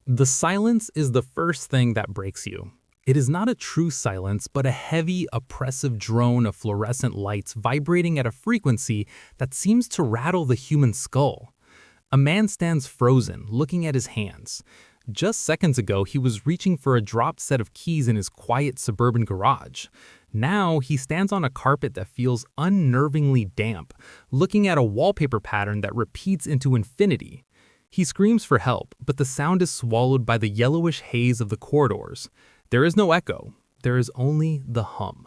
The silence is the first thing that breaks you. It is not a true silence, but a heavy, oppressive drone of fluorescent lights vibrating at a frequency that seems to rattle the human skull. A man stands frozen, looking at his hands. Just seconds ago, he was reaching for a dropped set of keys in his quiet suburban garage. Now, he stands on a carpet that feels unnervingly damp, looking at a wallpaper pattern that repeats into infinity. He screams for help, but the sound is swallowed by the yellowish haze of the corridors. There is no echo. There is only the hum.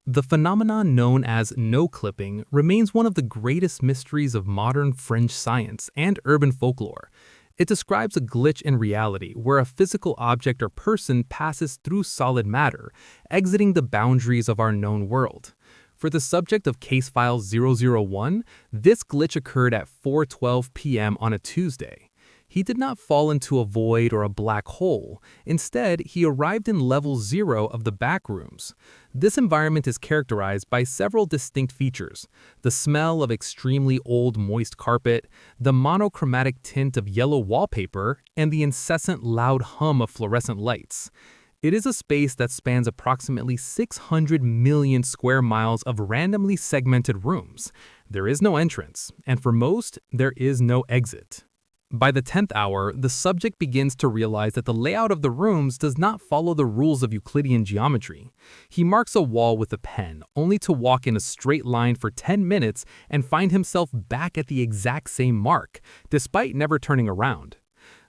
The phenomenon known as no-clipping remains one of the greatest mysteries of modern fringe science and urban folklore. It describes a glitch in reality where a physical object or person passes through solid matter, exiting the boundaries of our known world. For the subject of Case File 001, this glitch occurred at 4:12 p.m. on a Tuesday. He did not fall into a void or a black hole. Instead, he arrived in level 0 of the Backrooms. This environment is characterized by several distinct features: the smell of extremely old moist carpet, the monochromatic tint of yellow wallpaper, and the incessant loud hum of fluorescent lights. It is a space that spans approximately 600 million square miles of randomly segmented rooms. There is no entrance, and for most, there is no exit. By the 10th hour, the subject begins to realize that the layout of the rooms does not follow the rules of Euclidean geometry. He marks a wall with a pen, only to walk in a straight line for 10 minutes and find himself back at the exact same mark, despite never turning around.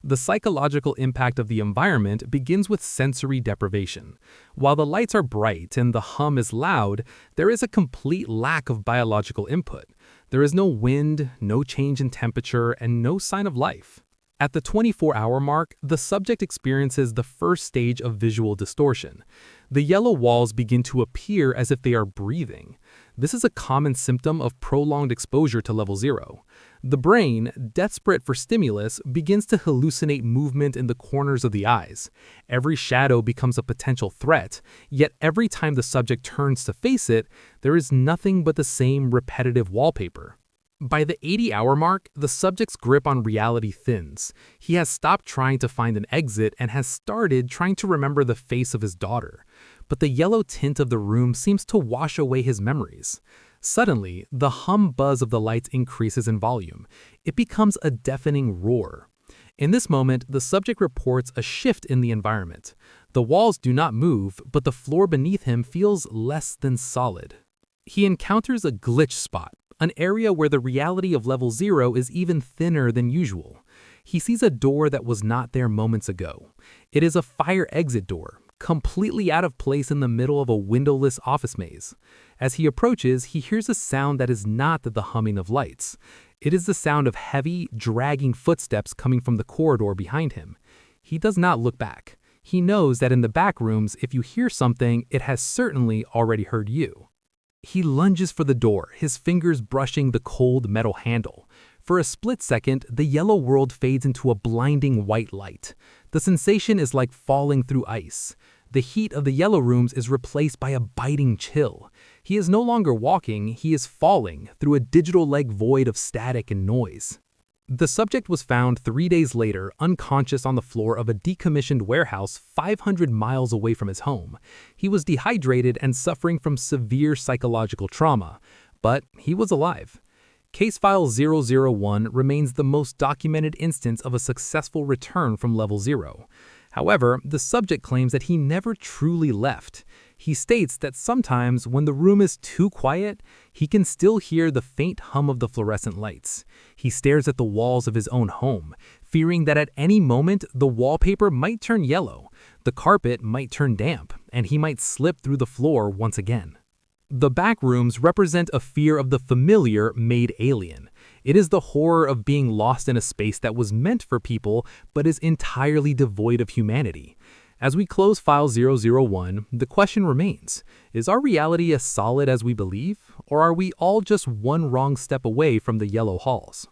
The psychological impact of the environment begins with sensory deprivation. While the lights are bright and the hum is loud, there is a complete lack of biological input. There is no wind, no change in temperature, and no sign of life. At the 24-hour mark, the subject experiences the first stage of visual distortion. The yellow walls begin to appear as if they are breathing. This is a common symptom of prolonged exposure to level 0. The brain, desperate for stimulus, begins to hallucinate movement in the corners of the eyes. Every shadow becomes a potential threat, yet every time the subject turns to face it, there is nothing but the same repetitive wallpaper. By the 80-hour mark, the subject's grip on reality thins. He has stopped trying to find an exit and has started trying to remember the face of his daughter. But the yellow tint of the room seems to wash away his memories. Suddenly, the hum buzz of the lights increases in volume. It becomes a deafening roar. In this moment, the subject reports a shift in the environment. The walls do not move, but the floor beneath him feels less than solid. He encounters a glitch spot, an area where the reality of level 0 is even thinner than usual. He sees a door that was not there moments ago. It is a fire exit door, completely out of place in the middle of a windowless office maze. As he approaches, he hears a sound that is not the humming of lights. It is the sound of heavy, dragging footsteps coming from the corridor behind him. He does not look back. He knows that in the back rooms, if you hear something, it has certainly already heard you. He lunges for the door, his fingers brushing the cold metal handle. For a split second, the yellow world fades into a blinding white light. The sensation is like falling through ice. The heat of the yellow rooms is replaced by a biting chill. He is no longer walking, he is falling through a digital leg void of static and noise. The subject was found 3 days later, unconscious on the floor of a decommissioned warehouse 500 miles away from his home. He was dehydrated and suffering from severe psychological trauma, but he was alive. Case File 001 remains the most documented instance of a successful return from level 0. However, the subject claims that he never truly left. He states that sometimes when the room is too quiet, he can still hear the faint hum of the fluorescent lights. He stares at the walls of his own home, fearing that at any moment the wallpaper might turn yellow, the carpet might turn damp, and he might slip through the floor once again. The backrooms represent a fear of the familiar made alien. It is the horror of being lost in a space that was meant for people but is entirely devoid of humanity. As we close File 001, the question remains, is our reality as solid as we believe, or are we all just one wrong step away from the yellow halls?